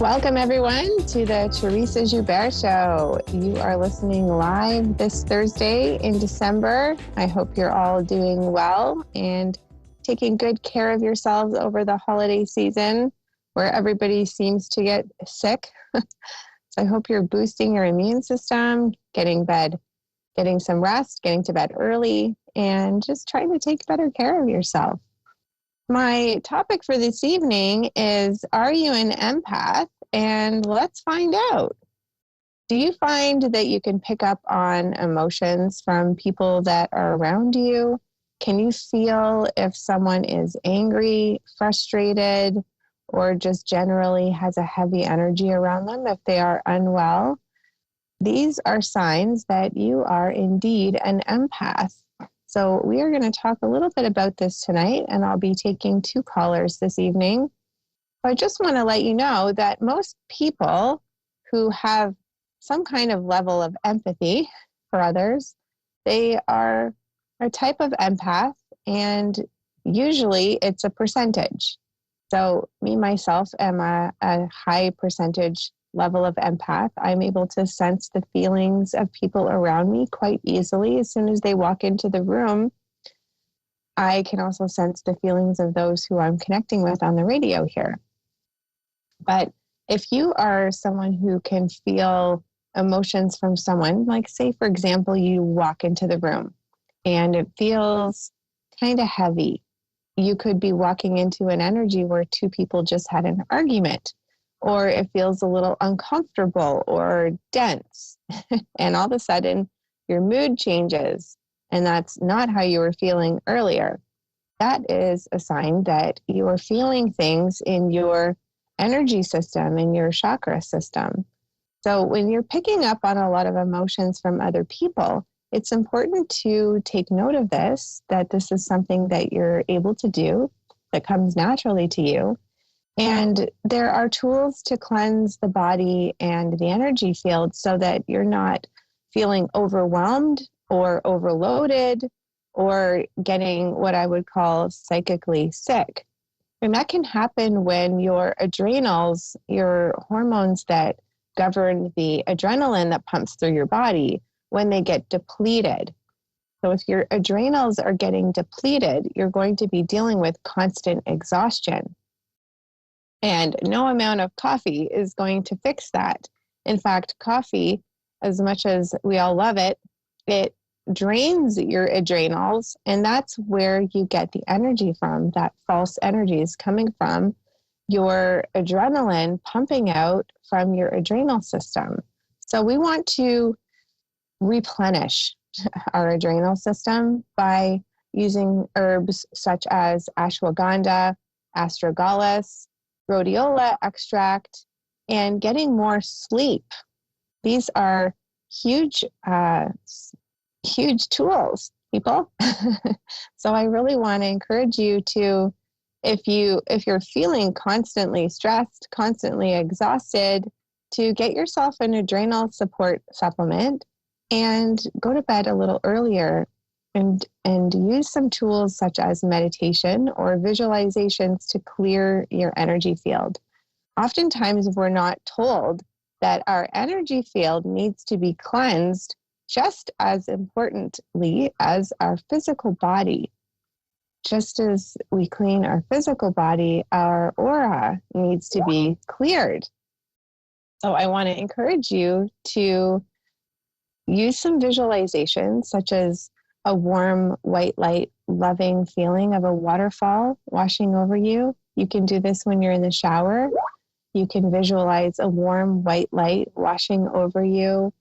Welcome, everyone, to the Teressa Joubert Show. You are listening live this Thursday in December. I hope you're all doing well and taking good care of yourselves over the holiday season where everybody seems to get sick. So I hope you're boosting your immune system, getting some rest, getting to bed early, and just trying to take better care of yourself. My topic for this evening is, are you an empath? And let's find out. Do you find that you can pick up on emotions from people that are around you? Can you feel if someone is angry, frustrated, or just generally has a heavy energy around them if they are unwell? These are signs that you are indeed an empath. So we are going to talk a little bit about this tonight, and I'll be taking 2 callers this evening. I just want to let you know that most people who have some kind of level of empathy for others, they are a type of empath, and usually it's a percentage. So me, myself, am a high percentage level of empath. I'm able to sense the feelings of people around me quite easily. As soon as they walk into the room, I can also sense the feelings of those who I'm connecting with on the radio here. But if you are someone who can feel emotions from someone, like say, for example, you walk into the room and it feels kind of heavy. You could be walking into an energy where 2 people just had an argument, or it feels a little uncomfortable or dense. And all of a sudden, your mood changes, and that's not how you were feeling earlier. That is a sign that you are feeling things in your energy system, in your chakra system. So when you're picking up on a lot of emotions from other people, it's important to take note of this, that this is something that you're able to do, that comes naturally to you. And there are tools to cleanse the body and the energy field so that you're not feeling overwhelmed or overloaded or getting what I would call psychically sick. And that can happen when your adrenals, your hormones that govern the adrenaline that pumps through your body, when they get depleted. So if your adrenals are getting depleted, you're going to be dealing with constant exhaustion. And no amount of coffee is going to fix that. In fact, coffee, as much as we all love it, it drains your adrenals, and that's where you get the energy from. That false energy is coming from your adrenaline pumping out from your adrenal system. So we want to replenish our adrenal system by using herbs such as ashwagandha, astragalus, rhodiola extract, and getting more sleep. These are huge tools, people. So I really want to encourage you to, if you're feeling constantly stressed, constantly exhausted, to get yourself an adrenal support supplement and go to bed a little earlier and use some tools such as meditation or visualizations to clear your energy field. Oftentimes we're not told that our energy field needs to be cleansed just as importantly as our physical body. Just as we clean our physical body, our aura needs to be cleared. So I want to encourage you to use some visualizations, such as a warm, white light, loving feeling of a waterfall washing over you. You can do this when you're in the shower. You can visualize a warm, white light washing over you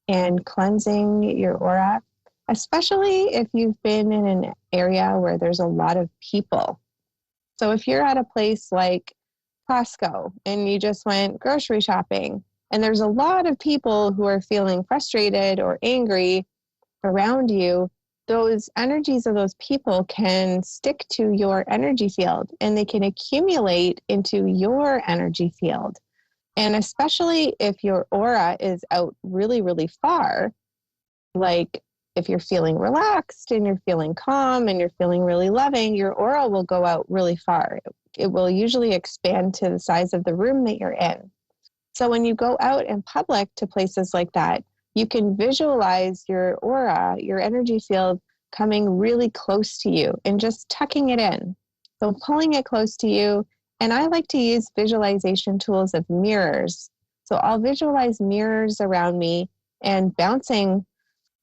and cleansing your aura, especially if you've been in an area where there's a lot of people. So if you're at a place like Costco and you just went grocery shopping and there's a lot of people who are feeling frustrated or angry around you, those energies of those people can stick to your energy field and they can accumulate into your energy field. And especially if your aura is out really, really far, like if you're feeling relaxed and you're feeling calm and you're feeling really loving, your aura will go out really far. It will usually expand to the size of the room that you're in. So when you go out in public to places like that, you can visualize your aura, your energy field coming really close to you and just tucking it in. So pulling it close to you. And I like to use visualization tools of mirrors. So I'll visualize mirrors around me and bouncing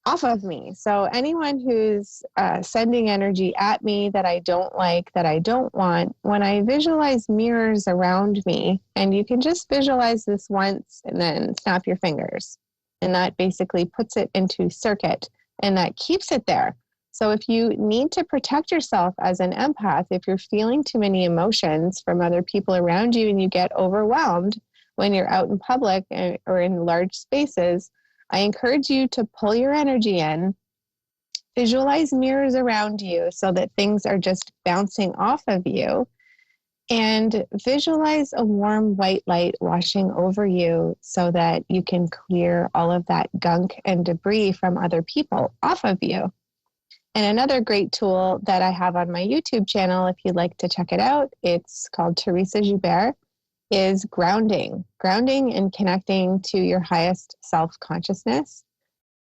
off of me. So anyone who's sending energy at me that I don't like, that I don't want, when I visualize mirrors around me, and you can just visualize this once and then snap your fingers. And that basically puts it into circuit and that keeps it there. So if you need to protect yourself as an empath, if you're feeling too many emotions from other people around you and you get overwhelmed when you're out in public or in large spaces, I encourage you to pull your energy in, visualize mirrors around you so that things are just bouncing off of you, and visualize a warm white light washing over you so that you can clear all of that gunk and debris from other people off of you. And another great tool that I have on my YouTube channel, if you'd like to check it out, it's called Teressa Joubert, is grounding and connecting to your highest self-consciousness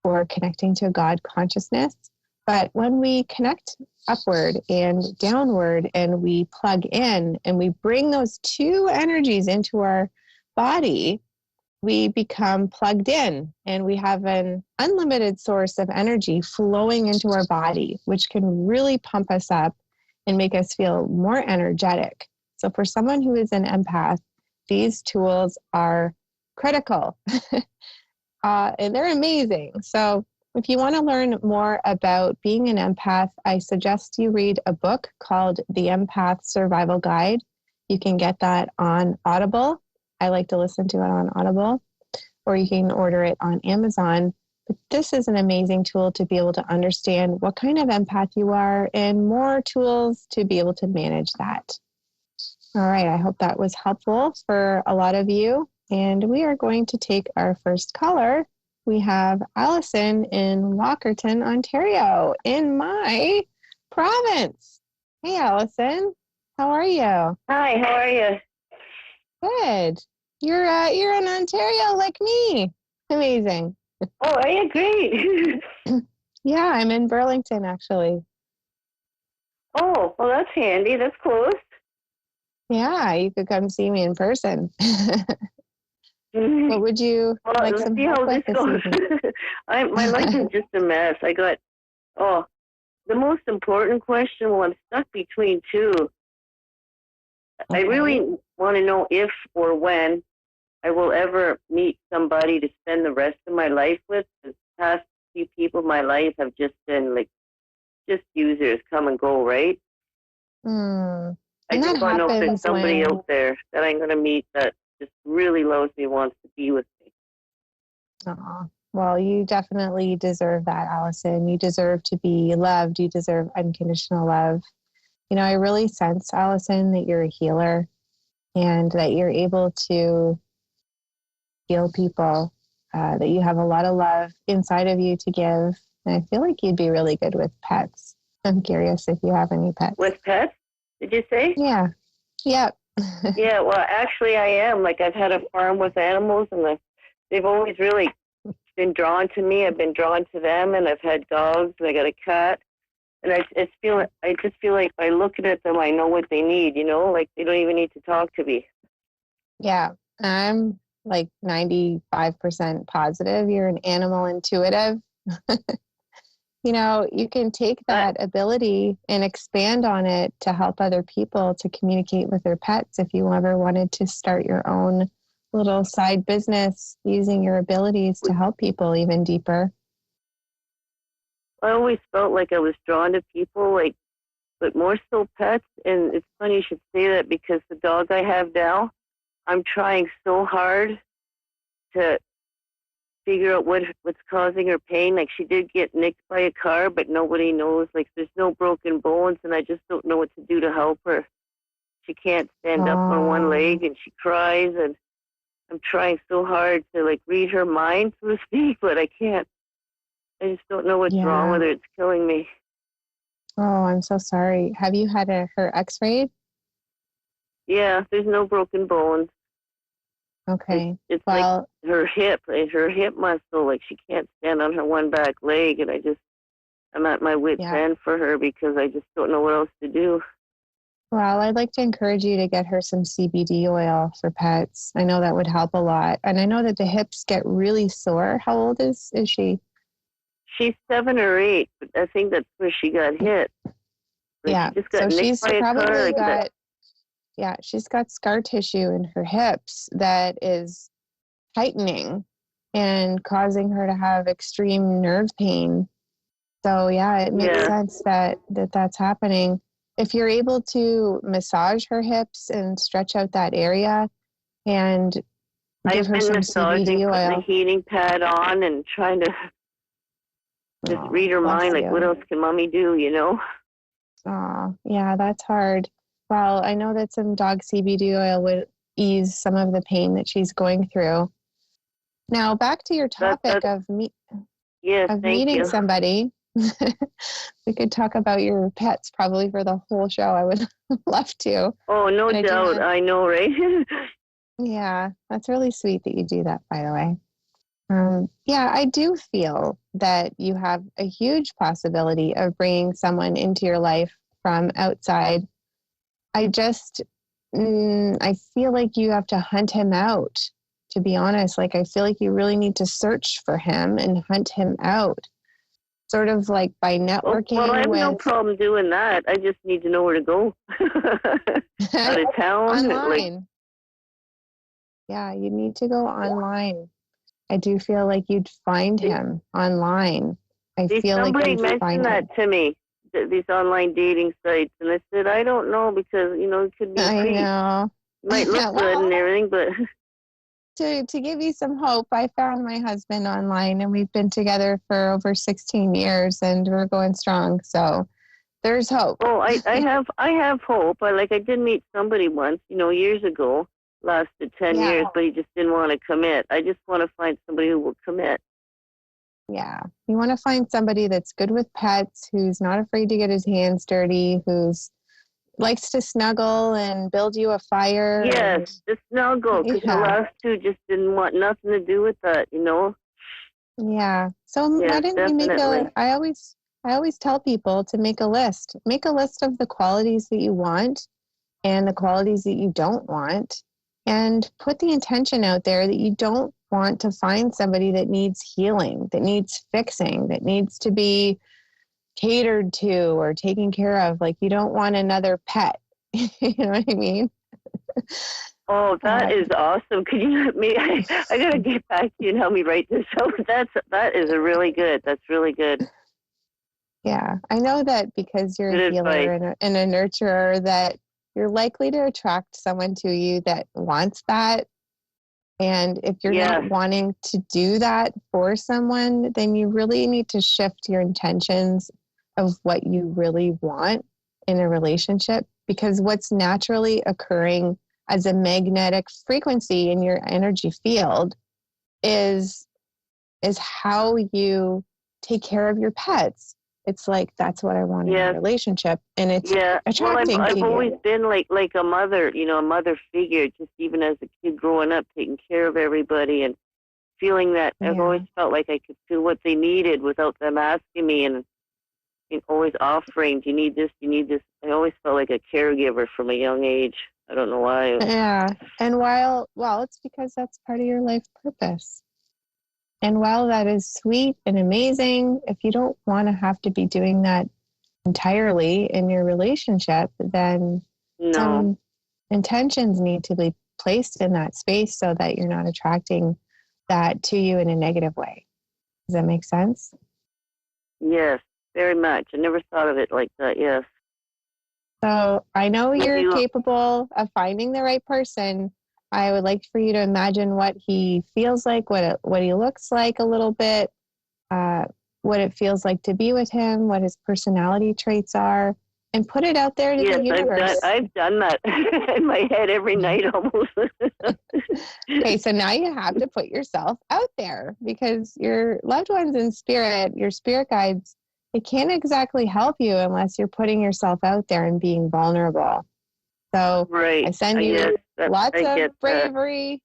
or connecting to God consciousness. But when we connect upward and downward and we plug in and we bring those two energies into our body, we become plugged in and we have an unlimited source of energy flowing into our body, which can really pump us up and make us feel more energetic. So for someone who is an empath, these tools are critical and they're amazing. So if you want to learn more about being an empath, I suggest you read a book called The Empath Survival Guide. You can get that on Audible. I like to listen to it on Audible, or you can order it on Amazon. But this is an amazing tool to be able to understand what kind of empath you are and more tools to be able to manage that. All right, I hope that was helpful for a lot of you. And we are going to take our first caller. We have Allison in Walkerton, Ontario, in my province. Hey, Allison, how are you? Hi, how are you? Good. You're in Ontario like me. Amazing. Oh, are you great? Yeah, I'm in Burlington actually. Oh, well, that's handy. That's close. Yeah, you could come see me in person. What would you Well, like let's some see help how with this this goes. evening? My life is just a mess. The most important question, well, I'm stuck between two. I Okay. really want to know if or when I will ever meet somebody to spend the rest of my life with. The past few people in my life have just been like just users, come and go, right? Hmm. I And that just want to know if there's happens somebody when, out there that I'm going to meet that just really loves me, wants to be with me. well, you definitely deserve that, Allison. You deserve to be loved. You deserve unconditional love. You know, I really sense, Allison, that you're a healer and that you're able to heal people, that you have a lot of love inside of you to give. And I feel like you'd be really good with pets. I'm curious if you have any pets. With pets, did you say? Yeah. Yep. Yeah, well, actually, I am. Like, I've had a farm with animals, and they've always really been drawn to me. I've been drawn to them, and I've had dogs, and I got a cat. And I just feel like by looking at them, I know what they need, you know? Like, they don't even need to talk to me. Yeah. I'm like 95% positive you're an animal intuitive. You know, you can take that ability and expand on it to help other people to communicate with their pets if you ever wanted to start your own little side business using your abilities to help people even deeper. I always felt like I was drawn to people, like, but more so pets. And it's funny you should say that because the dog I have now, I'm trying so hard to figure out what's causing her pain. Like, she did get nicked by a car, but nobody knows. Like, there's no broken bones, and I just don't know what to do to help her. She can't stand up on one leg, and she cries, and I'm trying so hard to, like, read her mind, so to speak, but I can't. I just don't know what's wrong with her. It's killing me. Oh, I'm so sorry. Have you had her x-rayed? Yeah, there's no broken bones. Okay. It's like Well, her hip muscle, like she can't stand on her one back leg, and I'm at my wit's yeah. end for her because I just don't know what else to do. Well, I'd like to encourage you to get her some CBD oil for pets. I know that would help a lot. And I know that the hips get really sore. How old is she? She's 7 or 8, but I think that's where she got hit. Like Yeah. she just got So nicked she's by a car probably like that. got, yeah, she's got scar tissue in her hips that is tightening and causing her to have extreme nerve pain. So yeah, it makes Yeah, sense that that's happening. If you're able to massage her hips and stretch out that area and give I've her been some massaging, CBD putting the oil. heating pad on, and trying to just Oh, read her bless mind. Like, what you. else can mommy do? You know? Oh, yeah, that's hard. Well, I know that some dog CBD oil would ease some of the pain that she's going through. Now, back to your topic That. Yes, of thank meeting you. somebody. We could talk about your pets probably for the whole show. I would love to. Oh, no And I do doubt. want, I know, right? yeah, that's really sweet that you do that, by the way. Yeah, I do feel that you have a huge possibility of bringing someone into your life from outside. I just, I feel like you have to hunt him out, to be honest. Like, I feel like you really need to search for him and hunt him out, sort of like by Well, I networking have no with problem doing that. I just need to know where to go. Out of town, like, online. Yeah, you need to go online. I do feel like you'd find him online. I feel like somebody you'd mentioned find that him. to me, these online dating sites, and I said, I don't know because, it could be a I creep. know. Might look good and Well, everything, but to give you some hope, I found my husband online and we've been together for over 16 years and we're going strong. So there's hope. oh, I have hope. I did meet somebody once, years ago, lasted 10 Yeah. years, but he just didn't want to commit. I just want to find somebody who will commit. Yeah. You want to find somebody that's good with pets, who's not afraid to get his hands dirty, who's likes to snuggle and build you a fire. Yes, And the snuggle, because the yeah. last two just didn't want nothing to do with that. Yeah. So why Yes, didn't you make definitely. I always tell people to make a list. Make a list of the qualities that you want and the qualities that you don't want, and put the intention out there that you don't want to find somebody that needs healing, that needs fixing, that needs to be catered to or taken care of. Like, you don't want another pet. You know what I mean? Oh, that Uh, is awesome. Could you let me? I gotta get back to you and help me write this out. That is a really good. That's really good. yeah, I know that because you're a Good healer advice. and a nurturer, that you're likely to attract someone to you that wants that. And if you're not Yes. wanting to do that for someone, then you really need to shift your intentions of what you really want in a relationship, because what's naturally occurring as a magnetic frequency in your energy field is how you take care of your pets. It's like, that's what I want in a Yes. relationship, and it's Yeah. Well, I've attracting to I've always you. been like a mother, a mother figure. Just even as a kid growing up, taking care of everybody and feeling that I've always Yeah. felt like I could do what they needed without them asking me, and always offering, "Do you need this? Do you need this?" I always felt like a caregiver from a young age. I don't know why. Yeah. And well, it's because that's part of your life purpose. And while that is sweet and amazing, if you don't want to have to be doing that entirely in your relationship, then No. some intentions need to be placed in that space so that you're not attracting that to you in a negative way. Does that make sense? Yes, very much. I never thought of it like that. Yes. So I know Would you're you? capable of finding the right person. I would like for you to imagine what he feels like, what he looks like a little bit, uh, what it feels like to be with him, what his personality traits are, and put it out there to the Yes, I've done. universe. I've done that in my head every night almost. Okay, so now you have to put yourself out there, because your loved ones in spirit, your spirit guides, they can't exactly help you unless you're putting yourself out there and being vulnerable. So I Right. send Yes. you That lots I of get that. bravery,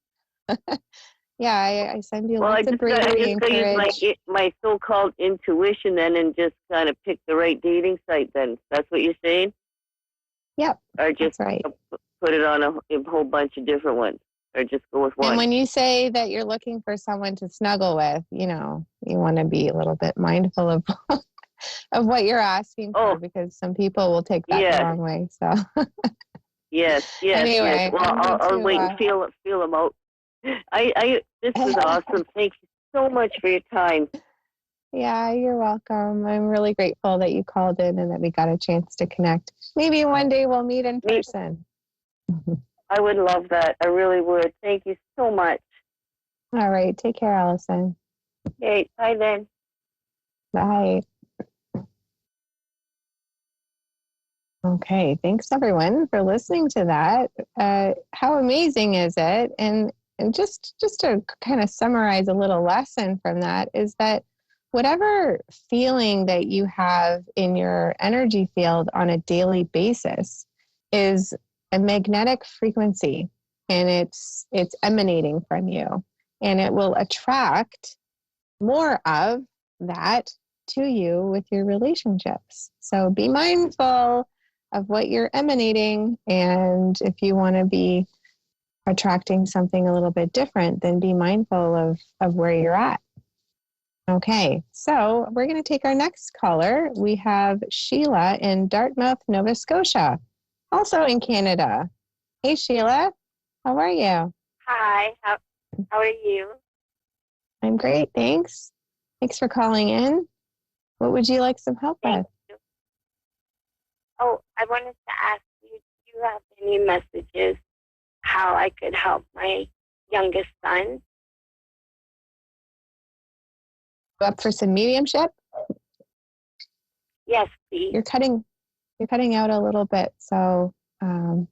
Yeah, I send you Well, lots of I bravery just and got to use courage. my so-called intuition then, and just kind of pick the right dating site. Then that's what you're saying, Yep, or just that's right. put it on a whole bunch of different ones, or just go with And one. when you say that you're looking for someone to snuggle with, you want to be a little bit mindful of of what you're asking for Oh, because some people will take that the yes, wrong way. So yes. anyway, Well, I'm going I'll to wait and feel them out. This was awesome. Thank you so much for your time. Yeah, you're welcome. I'm really grateful that you called in and that we got a chance to connect. Maybe one day we'll meet in Me, person. I would love that. I really would. Thank you so much. All right, take care, Allison. Okay, bye then. Bye. Okay, thanks everyone for listening to that. How amazing is it? And just to kind of summarize a little lesson from that is that whatever feeling that you have in your energy field on a daily basis is a magnetic frequency, and it's emanating from you, and it will attract more of that to you with your relationships. So be mindful of what you're emanating. And if you want to be attracting something a little bit different, then be mindful of where you're at. Okay, so we're going to take our next caller. We have Sheila in Dartmouth, Nova Scotia, also in Canada. Hey, Sheila, how are you? Hi, how are you? I'm great, thanks. Thanks for calling in. What would you like some help with? Thank you. Oh, I wanted to ask you, do you have any messages how I could help my youngest son? Up for some mediumship? Yes, please. You're cutting out a little bit. So, did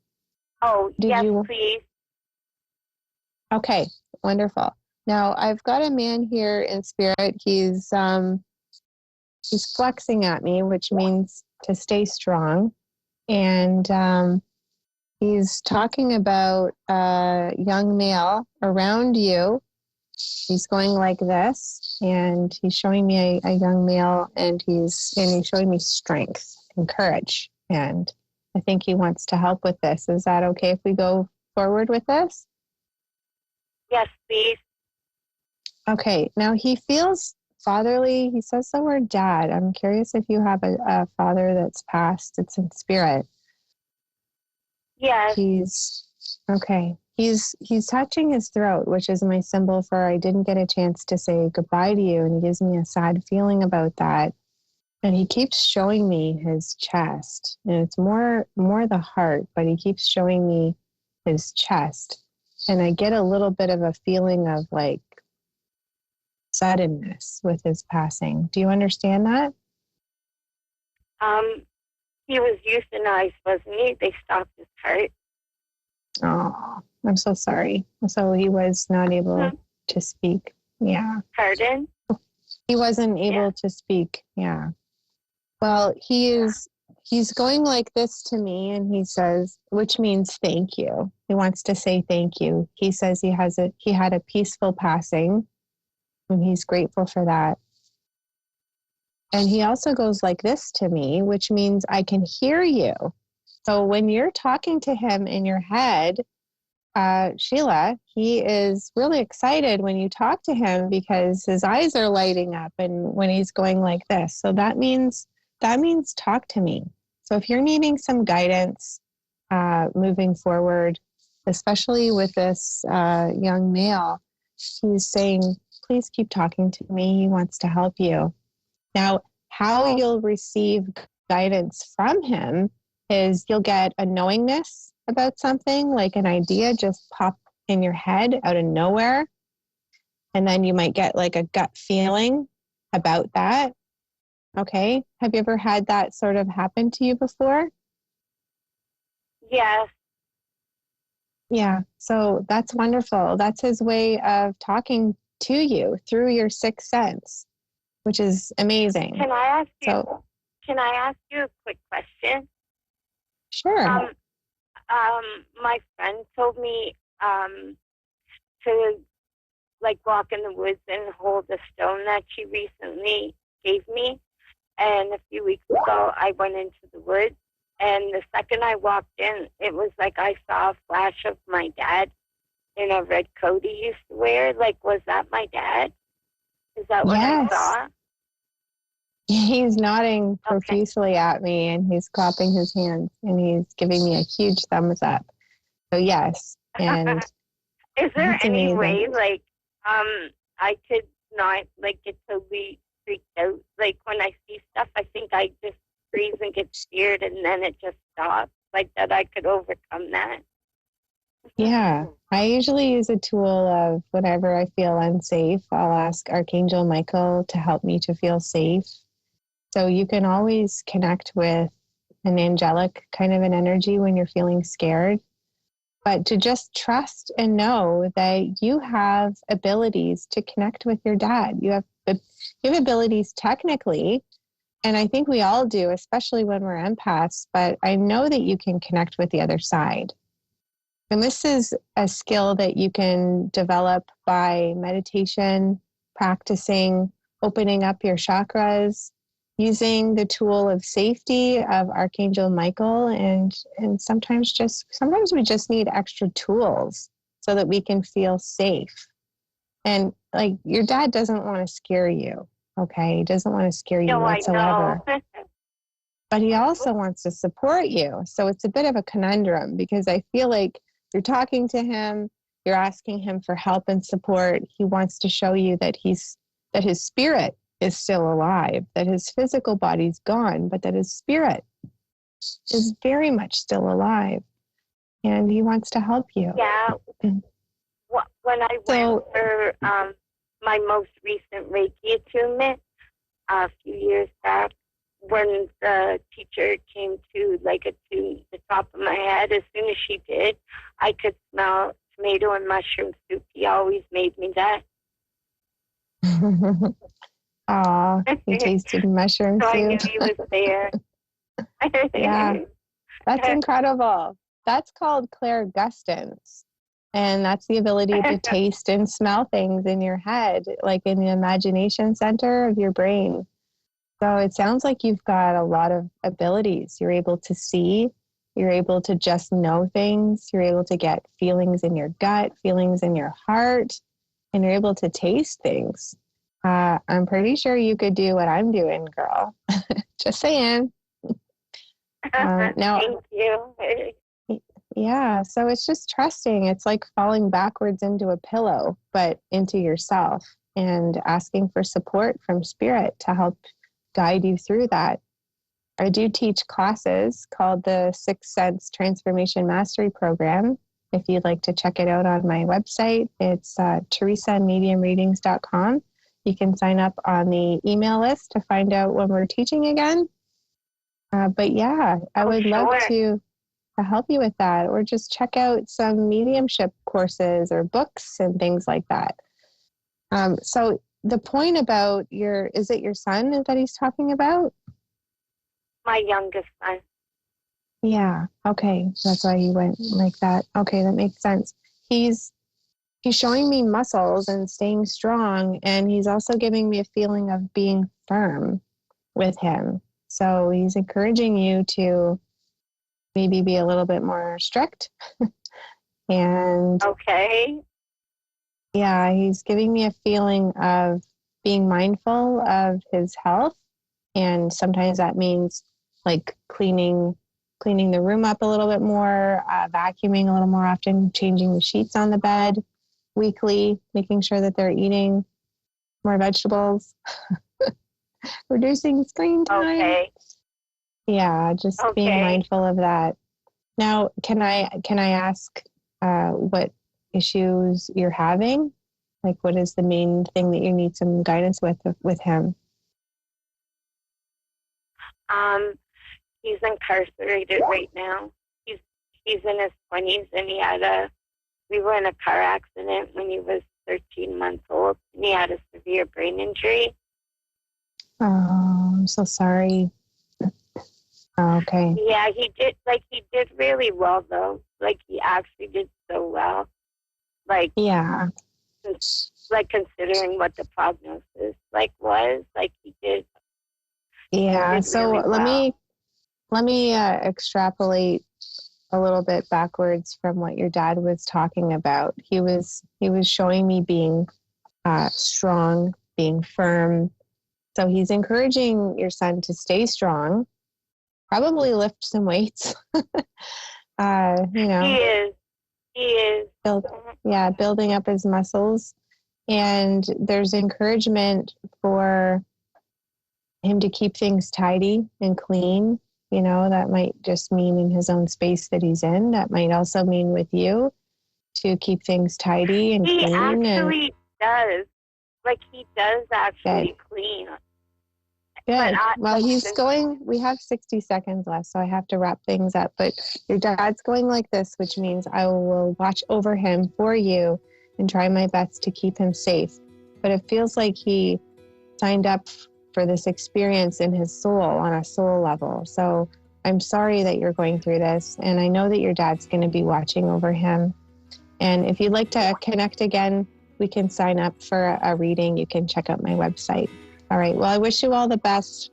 yes, you? please. Okay, wonderful. Now I've got a man here in spirit. He's flexing at me, which means to stay strong, and he's talking about a young male around you. He's going like this, and he's showing me a young male, and he's showing me strength and courage. And I think he wants to help with this. Is that okay if we go forward with this? Yes, please. Okay. Now he feels fatherly. He says the word dad. I'm curious if you have a father that's passed. It's in spirit. Yes. He's okay. He's touching his throat, which is my symbol for I didn't get a chance to say goodbye to you, and he gives me a sad feeling about that. And he keeps showing me his chest, and it's more the heart, but he keeps showing me his chest, and I get a little bit of a feeling of like suddenness with his passing. Do you understand that? He was euthanized, wasn't he? They stopped his heart. Oh, I'm so sorry. So he was not able to speak. Yeah. Pardon? He wasn't able to speak. Yeah. Well, he's going like this to me, and he says, which means thank you. He wants to say thank you. He says he had a peaceful passing, and he's grateful for that. And he also goes like this to me, which means I can hear you. So when you're talking to him in your head, Sheila, he is really excited when you talk to him because his eyes are lighting up, and when he's going like this. So that means talk to me. So if you're needing some guidance moving forward, especially with this young male, he's saying, please keep talking to me. He wants to help you. Now, how you'll receive guidance from him is you'll get a knowingness about something, like an idea just pop in your head out of nowhere. And then you might get like a gut feeling about that. Okay. Have you ever had that sort of happen to you before? Yes. Yeah. So that's wonderful. That's his way of talking to you through your sixth sense, which is amazing. Can I ask you a quick question? Sure. My friend told me to like walk in the woods and hold a stone that she recently gave me. And a few weeks ago, I went into the woods, and the second I walked in, it was like I saw a flash of my dad in a red coat he used to wear. Like, was that my dad? Is that what I Yes. saw? He's nodding Okay. profusely at me, and he's clapping his hands, and he's giving me a huge thumbs up. So yes, and Is there that's any amazing. way, like, I could not, like, get totally freaked out? Like, when I see stuff, I think I just freeze and get scared, and then it just stops. Like, that I could overcome that. Yeah, I usually use a tool of whenever I feel unsafe, I'll ask Archangel Michael to help me to feel safe. So you can always connect with an angelic kind of an energy when you're feeling scared, but to just trust and know that you have abilities to connect with your dad. You have abilities technically, and I think we all do, especially when we're empaths, but I know that you can connect with the other side. And this is a skill that you can develop by meditation, practicing, opening up your chakras, using the tool of safety of Archangel Michael, and sometimes we just need extra tools so that we can feel safe. And like your dad doesn't want to scare you, okay? He doesn't want to scare you whatsoever. I know. But he also wants to support you. So it's a bit of a conundrum because I feel like you're talking to him, you're asking him for help and support. He wants to show you that that his spirit is still alive, that his physical body's gone, but that his spirit is very much still alive. And he wants to help you. Yeah. When I went for my most recent Reiki attunement a few years back, when the teacher came to like attune the top of my head, as soon as she did, I could smell tomato and mushroom soup. He always made me that. Aw, you tasted mushroom so soup. I knew he was there. Yeah, that's incredible. That's called clairgustance. And that's the ability to taste and smell things in your head, like in the imagination center of your brain. So it sounds like you've got a lot of abilities. You're able to see, you're able to just know things, you're able to get feelings in your gut, feelings in your heart, and you're able to taste things. I'm pretty sure you could do what I'm doing, girl. Just saying. Now, Thank you. yeah, so it's just trusting. It's like falling backwards into a pillow, but into yourself and asking for support from spirit to help guide you through that. I do teach classes called the Sixth Sense Transformation Mastery Program. If you'd like to check it out on my website, it's teressamediumreadings.com. You can sign up on the email list to find out when we're teaching again. But yeah, I would love to help you with that, or just check out some mediumship courses or books and things like that. So the point about is it your son that he's talking about? My youngest son. Yeah. Okay. That's why he went like that. Okay. That makes sense. He's showing me muscles and staying strong. And he's also giving me a feeling of being firm with him. So he's encouraging you to maybe be a little bit more strict. And okay. Yeah, he's giving me a feeling of being mindful of his health. And sometimes that means like cleaning the room up a little bit more, vacuuming a little more often, changing the sheets on the bed weekly, making sure that they're eating more vegetables, reducing screen time. Okay. Yeah, just being mindful of that. Now, can I ask what issues you're having? Like, what is the main thing that you need some guidance with him? He's incarcerated right now. He's in his 20s, and we were in a car accident when he was 13 months old, and he had a severe brain injury. Oh, I'm so sorry. Oh, okay. Yeah, he did really well though. Like he actually did so well. Like, Yeah. like considering what the prognosis was, he did. Yeah. He did So really well. let me extrapolate a little bit backwards from what your dad was talking about. He was showing me being strong, being firm. So he's encouraging your son to stay strong, probably lift some weights. You know, He is. building up his muscles. And there's encouragement for him to keep things tidy and clean. You know, that might just mean in his own space that he's in. That might also mean with you to keep things tidy and He clean. actually does. He does actually clean. Good. Well, he's going, we have 60 seconds left, so I have to wrap things up. But your dad's going like this, which means I will watch over him for you and try my best to keep him safe. But it feels like he signed up for this experience in his soul on a soul level. So I'm sorry that you're going through this. And I know that your dad's going to be watching over him. And if you'd like to connect again, we can sign up for a reading. You can check out my website. All right. Well, I wish you all the best.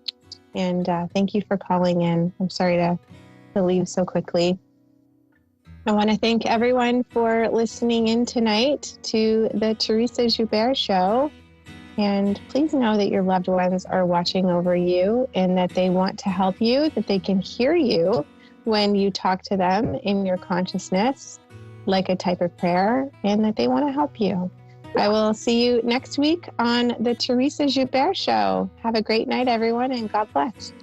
And thank you for calling in. I'm sorry to leave so quickly. I want to thank everyone for listening in tonight to the Teressa Joubert Show. And please know that your loved ones are watching over you and that they want to help you, that they can hear you when you talk to them in your consciousness, like a type of prayer, and that they want to help you. I will see you next week on the Teressa Joubert Show. Have a great night, everyone, and God bless.